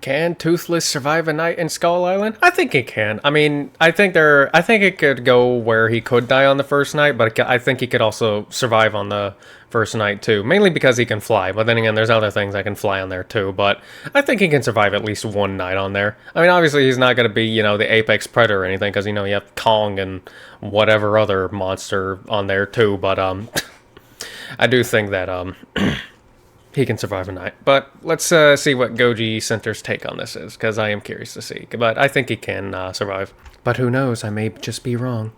Can Toothless survive a night in Skull Island? I think he can. I mean, I think it could go where he could die on the first night, but I think he could also survive on the first night too. Mainly because he can fly, but then again, there's other things that can fly on there too. But I think he can survive at least one night on there. I mean, obviously he's not going to be, the apex predator or anything, because, you have Kong and whatever other monster on there too. But I do think that he can survive a night. But let's see what Goji Center's take on this is, because I am curious to see. But I think he can survive. But who knows, I may just be wrong.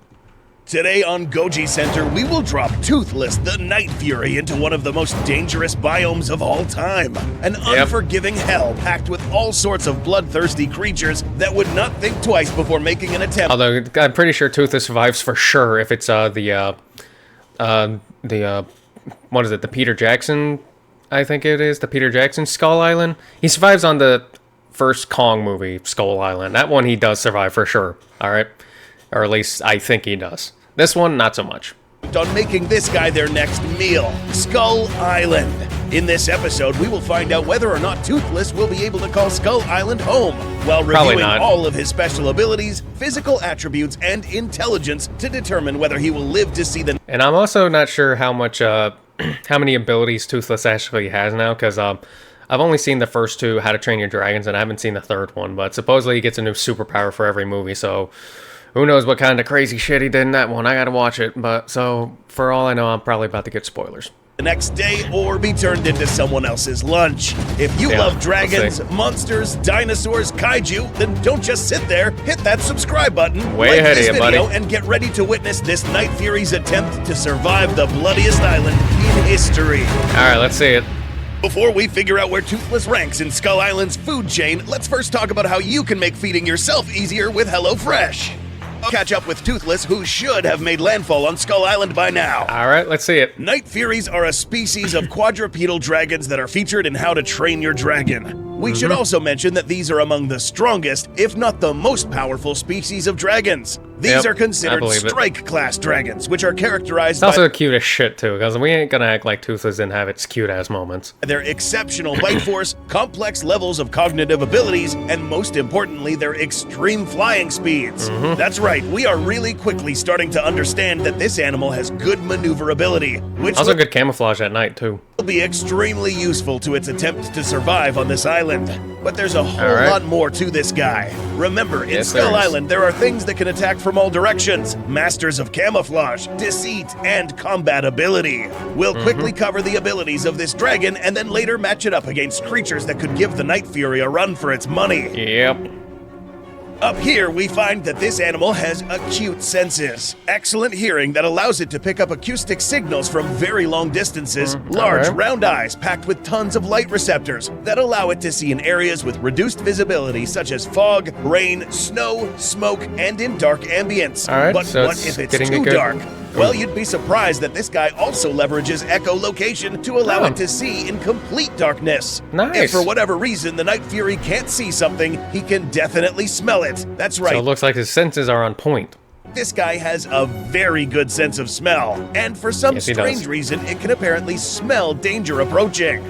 Today on Goji Center, we will drop Toothless, the Night Fury, into one of the most dangerous biomes of all time. An unforgiving hell packed with all sorts of bloodthirsty creatures that would not think twice before making an attempt. Although, I'm pretty sure Toothless survives for sure if it's what is it, the Peter Jackson, I think it is, the Peter Jackson Skull Island. He survives on the first Kong movie, Skull Island. That one he does survive for sure, alright? Or at least I think he does. This one, not so much. On making this guy their next meal, Skull Island. In this episode, we will find out whether or not Toothless will be able to call Skull Island home, while reviewing all of his special abilities, physical attributes, and intelligence to determine whether he will live to see the... And I'm also not sure how much, how many abilities Toothless actually has now, because I've only seen the first two, How to Train Your Dragons, and I haven't seen the third one, but supposedly he gets a new superpower for every movie, so... Who knows what kind of crazy shit he did in that one. I gotta watch it. But so, for all I know, I'm probably about to get spoilers. The next day, or be turned into someone else's lunch. If you love dragons, monsters, dinosaurs, kaiju, then don't just sit there. Hit that subscribe button. Way ahead of you, buddy. And get ready to witness this Night Fury's attempt to survive the bloodiest island in history. Alright, let's see it. Before we figure out where Toothless ranks in Skull Island's food chain, let's first talk about how you can make feeding yourself easier with HelloFresh. Catch up with Toothless, who should have made landfall on Skull Island by now. Alright, let's see it. Night Furies are a species of quadrupedal dragons that are featured in How to Train Your Dragon. We should also mention that these are among the strongest, if not the most powerful species of dragons. These are considered strike-class dragons, which are characterized by... It's also cute as shit, too, because we ain't gonna act like Toothless didn't have its cute-ass moments. Their exceptional bite force, complex levels of cognitive abilities, and most importantly, their extreme flying speeds. That's right, we are really quickly starting to understand that this animal has good maneuverability, which also good camouflage at night, too. Will be extremely useful to its attempt to survive on this island. But there's a whole lot more to this guy. Remember, in Skull Island, there are things that can attack from all directions. Masters of camouflage, deceit, and combat ability. We'll quickly cover the abilities of this dragon and then later match it up against creatures that could give the Night Fury a run for its money. Yep. Up here, we find that this animal has acute senses. Excellent hearing that allows it to pick up acoustic signals from very long distances, large round eyes packed with tons of light receptors that allow it to see in areas with reduced visibility such as fog, rain, snow, smoke, and in dark ambience. But so what if it's too dark? Well, you'd be surprised that this guy also leverages echolocation to allow it to see in complete darkness. Nice. If for whatever reason the Night Fury can't see something, he can definitely smell it. That's right. So it looks like his senses are on point. This guy has a very good sense of smell, and for some strange reason, it can apparently smell danger approaching.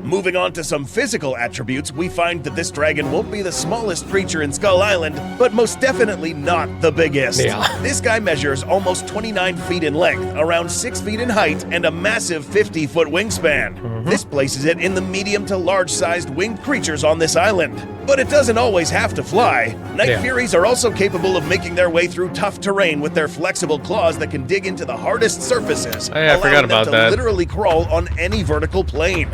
Moving on to some physical attributes, we find that this dragon won't be the smallest creature in Skull Island, but most definitely not the biggest. This guy measures almost 29 feet in length, around 6 feet in height, and a massive 50-foot wingspan. This places it in the medium to large-sized winged creatures on this island. But it doesn't always have to fly. Night Furies are also capable of making their way through tough terrain with their flexible claws that can dig into the hardest surfaces, allowing them to literally crawl on any vertical plane.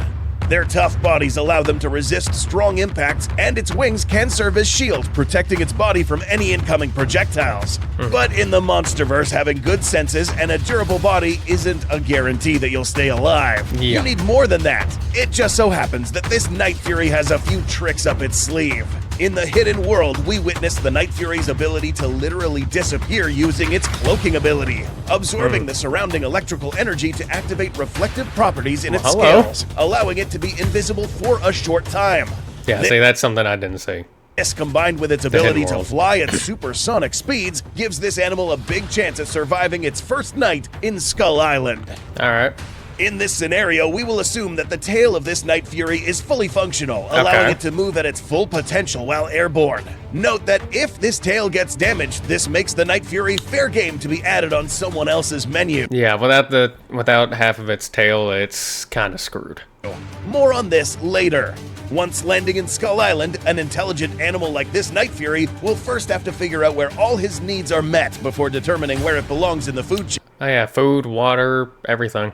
Their tough bodies allow them to resist strong impacts, and its wings can serve as shields, protecting its body from any incoming projectiles. But in the Monsterverse, having good senses and a durable body isn't a guarantee that you'll stay alive. You need more than that. It just so happens that this Night Fury has a few tricks up its sleeve. In the hidden world, we witness the Night Fury's ability to literally disappear using its cloaking ability, absorbing the surrounding electrical energy to activate reflective properties in its scales, allowing it to be invisible for a short time. See, that's something I didn't see. This, combined with its ability to fly at supersonic speeds, gives this animal a big chance at surviving its first night in Skull Island. Alright. In this scenario, we will assume that the tail of this Night Fury is fully functional, allowing it to move at its full potential while airborne. Note that if this tail gets damaged, this makes the Night Fury fair game to be added on someone else's menu. Yeah, without half of its tail, it's kind of screwed. More on this later. Once landing in Skull Island, an intelligent animal like this Night Fury will first have to figure out where all his needs are met before determining where it belongs in the food chain. Oh yeah, food, water, everything.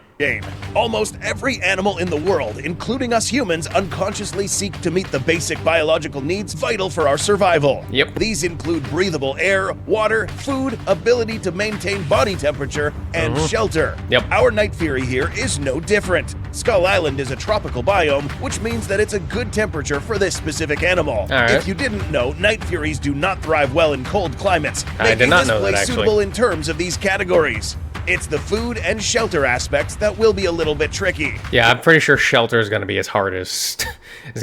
Almost every animal in the world, including us humans, unconsciously seek to meet the basic biological needs vital for our survival. Yep. These include breathable air, water, food, ability to maintain body temperature, and shelter. Yep. Our Night Fury here is no different. Skull Island is a tropical biome, which means that it's a good temperature for this specific animal. All right. If you didn't know, Night Furies do not thrive well in cold climates, I did not know that, actually. suitable in terms of these categories. It's the food and shelter aspects that will be a little bit tricky. Yeah, I'm pretty sure shelter is going to be is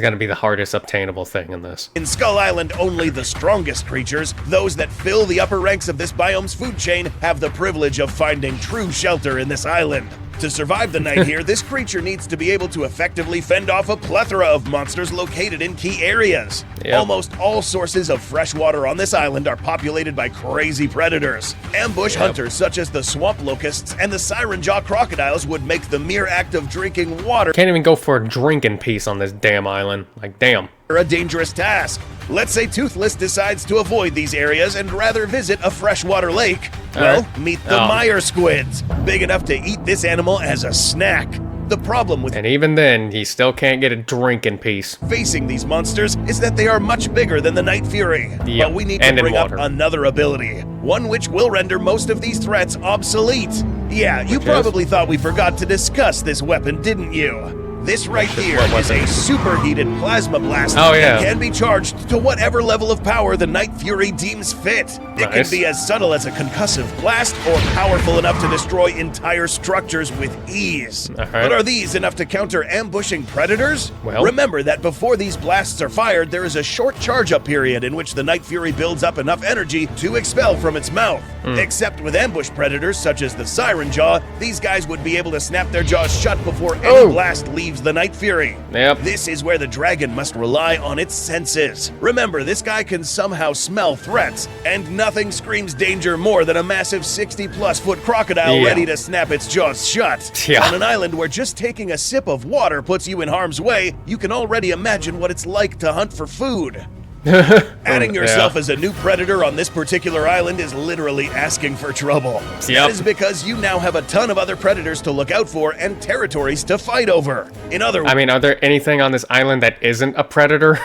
going to be the hardest obtainable thing in this. In Skull Island, only the strongest creatures, those that fill the upper ranks of this biome's food chain, have the privilege of finding true shelter in this island. To survive the night here, this creature needs to be able to effectively fend off a plethora of monsters located in key areas. Yep. Almost all sources of fresh water on this island are populated by crazy predators. Ambush hunters such as the swamp locusts and the siren jaw crocodiles would make the mere act of drinking water Can't even go for a drink in peace on this damn island. Like, damn. a dangerous task. Let's say Toothless decides to avoid these areas and rather visit a freshwater lake. Well, meet the mire squids, big enough to eat this animal as a snack. The problem with And even then, he still can't get a drink in peace. facing these monsters is that they are much bigger than the Night Fury. Yep, But we need and to in bring up water. another ability, one which will render most of these threats obsolete. Yeah, you Which is? probably thought we forgot to discuss this weapon, didn't you? This right here What is a weapon? superheated plasma blast Oh, yeah. that can be charged to whatever level of power the Night Fury deems fit. It can Nice. be as subtle as a concussive blast or powerful enough to destroy entire structures with ease. Alright. But are these enough to counter ambushing predators? Well- Remember that before these blasts are fired, there is a short charge-up period in which the Night Fury builds up enough energy to expel from its mouth. Except with ambush predators such as the Siren Jaw, these guys would be able to snap their jaws shut before any blast leaves the Night Fury. Yep. This is where the dragon must rely on its senses. Remember, this guy can somehow smell threats, and nothing screams danger more than a massive 60-plus foot crocodile Yeah. ready to snap its jaws shut. Yeah. On an island where just taking a sip of water puts you in harm's way, you can already imagine what it's like to hunt for food. Adding yourself as a new predator on this particular island is literally asking for trouble. Yep. That is because you now have a ton of other predators to look out for and territories to fight over. In other words, I mean, are there anything on this island that isn't a predator?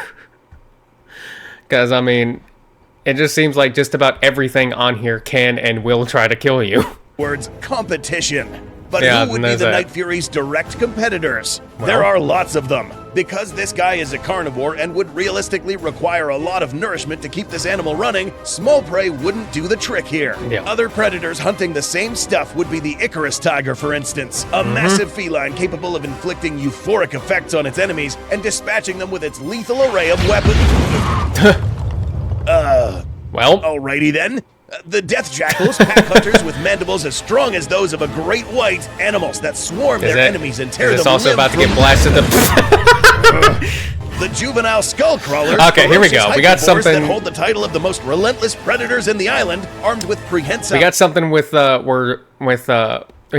Because, I mean, it just seems like just about everything on here can and will try to kill you. competition. But Yeah, who would be there's the that. Night Fury's direct competitors? There are lots of them. Because this guy is a carnivore and would realistically require a lot of nourishment to keep this animal running, small prey wouldn't do the trick here. Yeah. Other predators hunting the same stuff would be the Icarus tiger, for instance, a massive feline capable of inflicting euphoric effects on its enemies and dispatching them with its lethal array of weapons. Well, Alrighty then. The death jackals, pack hunters with mandibles as strong as those of a great white, animals that swarm their enemies and tear is this them also limb about to from get blasted The juvenile skull crawler. Okay, here we go. We got something- that hold the title of the most relentless predators in the island, armed with prehensile We got something with we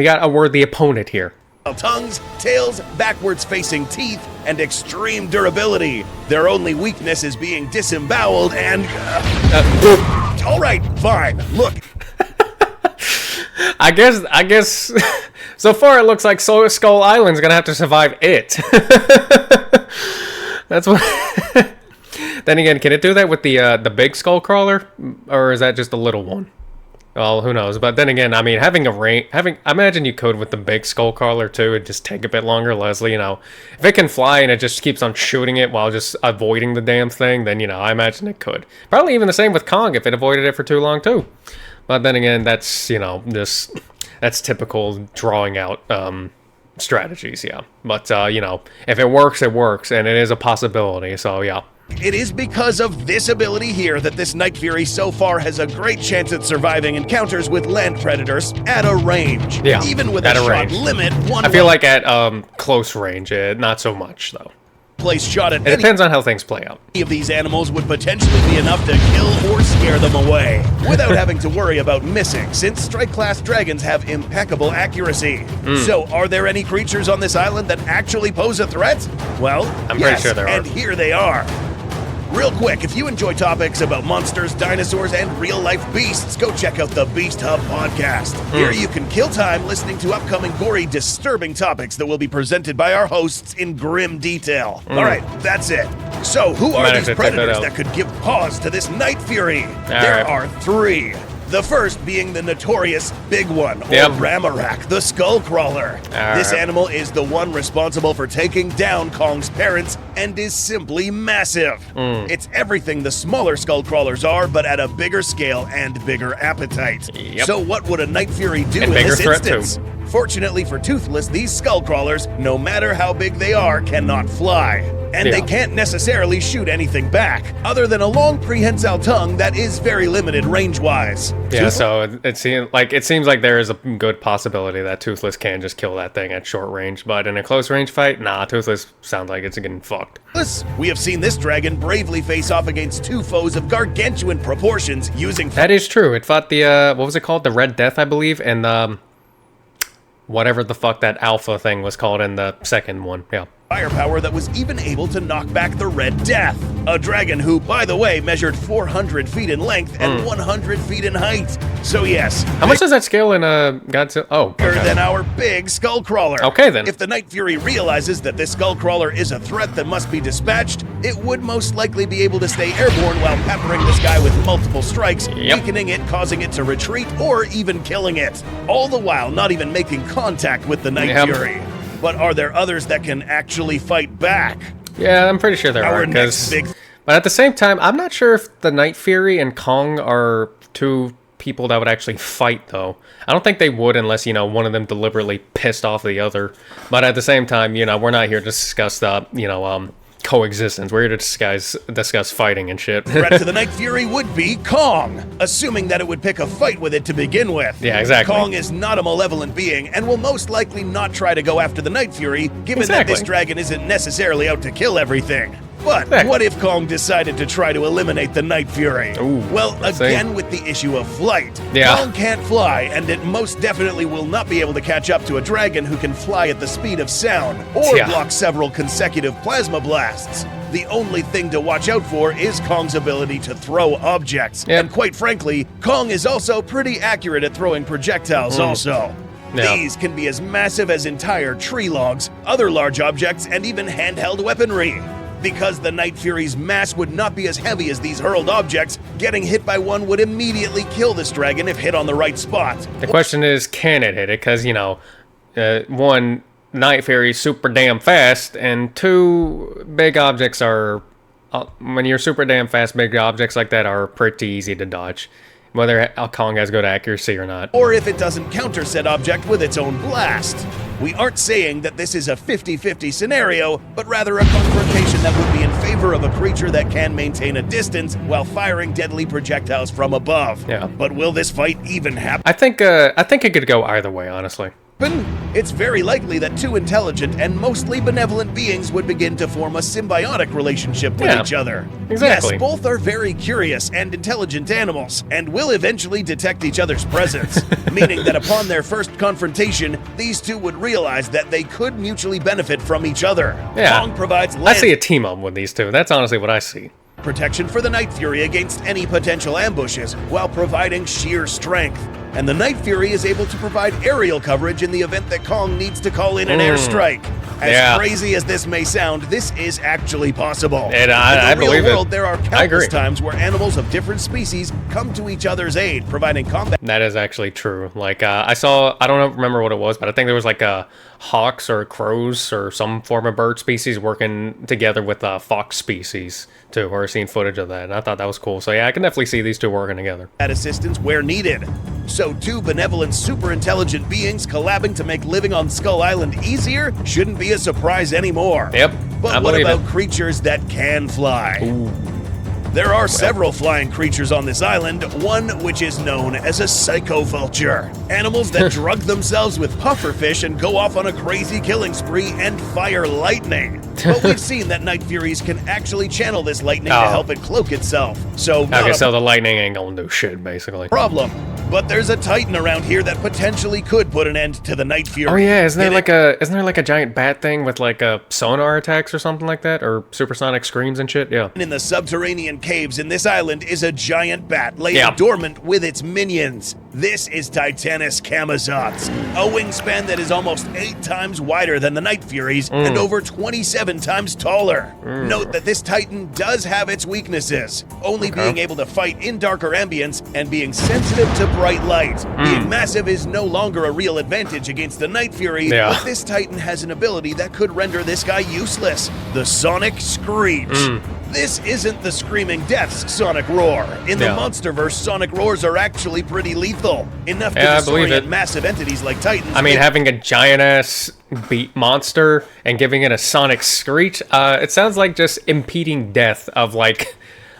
got a worthy opponent here. tongues, tails, backwards facing teeth, and extreme durability. Their only weakness is being disemboweled and. All right, fine. Look, I guess. So far, it looks like Skull Island's gonna have to survive it. That's what. Then again, can it do that with the big skull crawler, or is that just a little one? Well, who knows? But then again, I mean, I imagine you could with the big skull crawler too. It'd just take a bit longer, Leslie. You know, if it can fly and it just keeps on shooting it while just avoiding the damn thing, then I imagine it could. Probably even the same with Kong if it avoided it for too long too. But then again, that's that's typical drawing out strategies, yeah. But if it works, it works, and it is a possibility. So yeah. It is because of this ability here that this Night Fury so far has a great chance at surviving encounters with land predators at a range. Yeah, even with at a a shot range. limit, I feel like at close range, not so much though. Place shot at It depends on how things play out. any of these animals would potentially be enough to kill or scare them away without having to worry about missing, since strike class dragons have impeccable accuracy. So are there any creatures on this island that actually pose a threat? Well, I'm pretty sure there are. And here they are. Real quick, if you enjoy topics about monsters, dinosaurs, and real-life beasts, go check out the Beast Hub podcast. Here you can kill time listening to upcoming gory, disturbing topics that will be presented by our hosts in grim detail. All right, that's it. So, who are these predators that could give pause to this Night Fury? There are 3. The first being the notorious Big One, or Ramarak, the Skull Crawler. This animal is the one responsible for taking down Kong's parents and is simply massive. It's everything the smaller Skull Crawlers are, but at a bigger scale and bigger appetite. So what would a Night Fury do in this instance? Fortunately for Toothless, these Skull Crawlers, no matter how big they are, cannot fly. And they can't necessarily shoot anything back, other than a long prehensile tongue that is very limited range-wise. Yeah, so it seems like there is a good possibility that Toothless can just kill that thing at short range, but in a close range fight, nah, Toothless sounds like it's getting fucked. We have seen this dragon bravely face off against 2 foes of gargantuan proportions using... That is true. It fought the, what was it called? The Red Death, I believe, and whatever the fuck that alpha thing was called in the second one, firepower that was even able to knock back the Red Death, a dragon who, by the way, measured 400 feet in length and 100 feet in height. So yes. How much does that scale in Godzilla? Oh, bigger than our big Skull Crawler. Okay, then. If the Night Fury realizes that this Skull Crawler is a threat that must be dispatched, it would most likely be able to stay airborne while peppering this guy with multiple strikes, weakening it, causing it to retreat, or even killing it. All the while not even making contact with the Night Fury. But are there others that can actually fight back? Yeah, I'm pretty sure there are. But at the same time, I'm not sure if the Night Fury and Kong are 2 people that would actually fight, though. I don't think they would unless, one of them deliberately pissed off the other. But at the same time, we're not here to discuss the, coexistence. We're here to discuss fighting and shit. Threat to the Night Fury would be Kong, assuming that it would pick a fight with it to begin with. Yeah, exactly. Kong is not a malevolent being and will most likely not try to go after the Night Fury, given that this dragon isn't necessarily out to kill everything. But what if Kong decided to try to eliminate the Night Fury? Well, again, with the issue of flight. Kong can't fly, and it most definitely will not be able to catch up to a dragon who can fly at the speed of sound, or block several consecutive plasma blasts. The only thing to watch out for is Kong's ability to throw objects. And quite frankly, Kong is also pretty accurate at throwing projectiles also. These can be as massive as entire tree logs, other large objects, and even handheld weaponry. Because the Night Fury's mass would not be as heavy as these hurled objects, getting hit by one would immediately kill this dragon if hit on the right spot. The question is, can it hit it? Because, one, Night Fury's super damn fast, and 2, big objects are... when you're super damn fast, big objects like that are pretty easy to dodge. Whether Kong has good accuracy or not. Or if it doesn't counter said object with its own blast. We aren't saying that this is a 50-50 scenario, but rather a confrontation that would be in favor of a creature that can maintain a distance while firing deadly projectiles from above. But will this fight even happen? I think it could go either way, honestly. It's very likely that 2 intelligent and mostly benevolent beings would begin to form a symbiotic relationship with each other. Exactly. Yes, both are very curious and intelligent animals, and will eventually detect each other's presence, meaning that upon their first confrontation, these 2 would realize that they could mutually benefit from each other. Kong provides I see a team up with these 2. That's honestly what I see. Protection for the Night Fury against any potential ambushes, while providing sheer strength. And the Night Fury is able to provide aerial coverage in the event that Kong needs to call in an airstrike. As crazy as this may sound, this is actually possible. And I believe in the real world, it. There are countless times where animals of different species come to each other's aid, providing combat. That is actually true. Like, I don't remember what it was, but I think there was like hawks or crows or some form of bird species working together with fox species too, or seen footage of that, and I thought that was cool. So yeah, I can definitely see these 2 working together. At assistance where needed. So two benevolent, super intelligent beings collabing to make living on Skull Island easier shouldn't be a surprise anymore. Yep. But what about creatures that can fly? Ooh. There are several flying creatures on this island, one which is known as a psychovulture. Animals that drug themselves with pufferfish and go off on a crazy killing spree and fire lightning. But we've seen that Night Furies can actually channel this lightning to help it cloak itself. So the lightning ain't gonna do shit, basically. Problem. But there's a Titan around here that potentially could put an end to the Night Fury. Oh yeah, isn't there like a giant bat thing with like a sonar attacks or something like that, or supersonic screams and shit? Yeah. In the subterranean caves in this island is a giant bat laying dormant with its minions. This is Titanus Chamot, a wingspan that is almost 8 times wider than the Night Furies and over 27 times taller. Note that this Titan does have its weaknesses, only being able to fight in darker ambience and being sensitive to bright light. Being massive is no longer a real advantage against the Night Fury, but this Titan has an ability that could render this guy useless: the Sonic Screech. This isn't the screaming death's sonic roar. In the Monsterverse, sonic roars are actually pretty lethal, enough to disorient massive entities like Titans. I mean, having a giant-ass beat monster and giving it a sonic screech, it sounds like just impeding death of like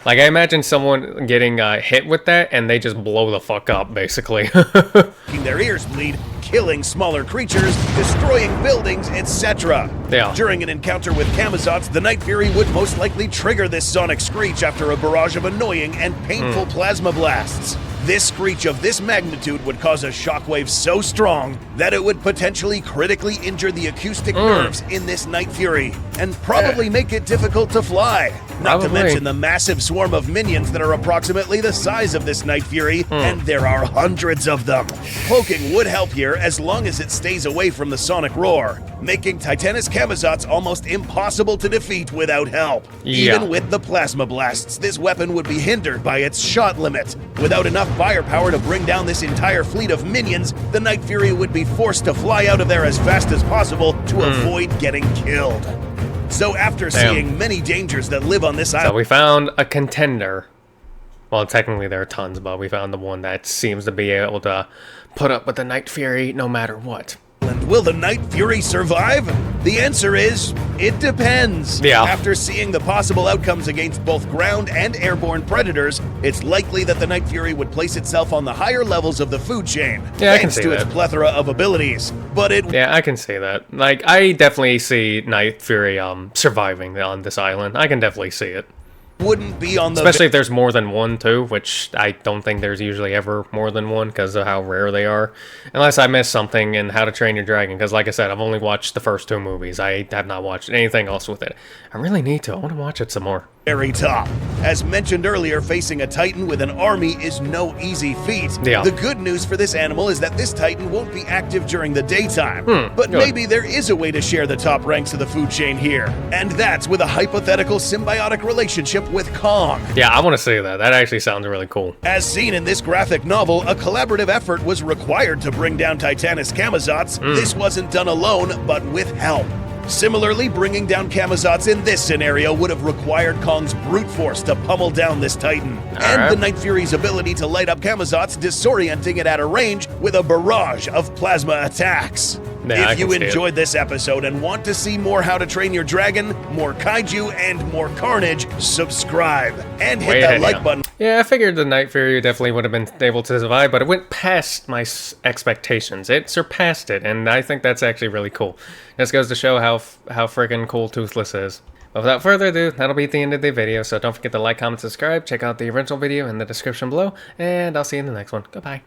I imagine someone getting hit with that and they just blow the fuck up, basically. Making their ears bleed, killing smaller creatures, destroying buildings, etc. During an encounter with Chamazots, the Night Fury would most likely trigger this sonic screech after a barrage of annoying and painful plasma blasts. This screech of this magnitude would cause a shockwave so strong that it would potentially critically injure the acoustic nerves in this Night Fury, and probably make it difficult to fly. Not to mention the massive swarm of minions that are approximately the size of this Night Fury, and there are hundreds of them. Cloaking would help here as long as it stays away from the sonic roar, making Titanus Chamazots almost impossible to defeat without help. Even with the plasma blasts, this weapon would be hindered by its shot limit. Without enough firepower to bring down this entire fleet of minions, the Night Fury would be forced to fly out of there as fast as possible to avoid getting killed. So after seeing many dangers that live on this island... So we found a contender. Well, technically there are tons, but we found the one that seems to be able to put up with the Night Fury no matter what. Will the Night Fury survive? The answer is, it depends. After seeing the possible outcomes against both ground and airborne predators, it's likely that the Night Fury would place itself on the higher levels of the food chain, thanks to its plethora of abilities. But I can see that. Like, I definitely see Night Fury surviving on this island. I can definitely see it. Wouldn't be on the... Especially if there's more than one, too, which I don't think there's usually ever more than one because of how rare they are. Unless I missed something in How to Train Your Dragon, because like I said, I've only watched the first 2 movies. I have not watched anything else with it. I really need to. I want to watch it some more. Very top. As mentioned earlier, facing a Titan with an army is no easy feat. The good news for this animal is that this Titan won't be active during the daytime. But maybe there is a way to share the top ranks of the food chain here. And that's with a hypothetical symbiotic relationship with Kong. Yeah, I want to see that. That actually sounds really cool. As seen in this graphic novel, a collaborative effort was required to bring down Titanus Chamazots. This wasn't done alone, but with help. Similarly, bringing down Chamazots in this scenario would have required Kong's brute force to pummel down this Titan, and the Night Fury's ability to light up Chamazots, disorienting it at a range with a barrage of plasma attacks. If you enjoyed this episode and want to see more How to Train Your Dragon, more kaiju, and more carnage, subscribe and hit that like button. Yeah, I figured the Night Fury definitely would have been able to survive, but it went past my expectations. It surpassed it, and I think that's actually really cool. This goes to show how freaking cool Toothless is. But without further ado, that'll be the end of the video, so don't forget to like, comment, subscribe, check out the original video in the description below, and I'll see you in the next one. Goodbye.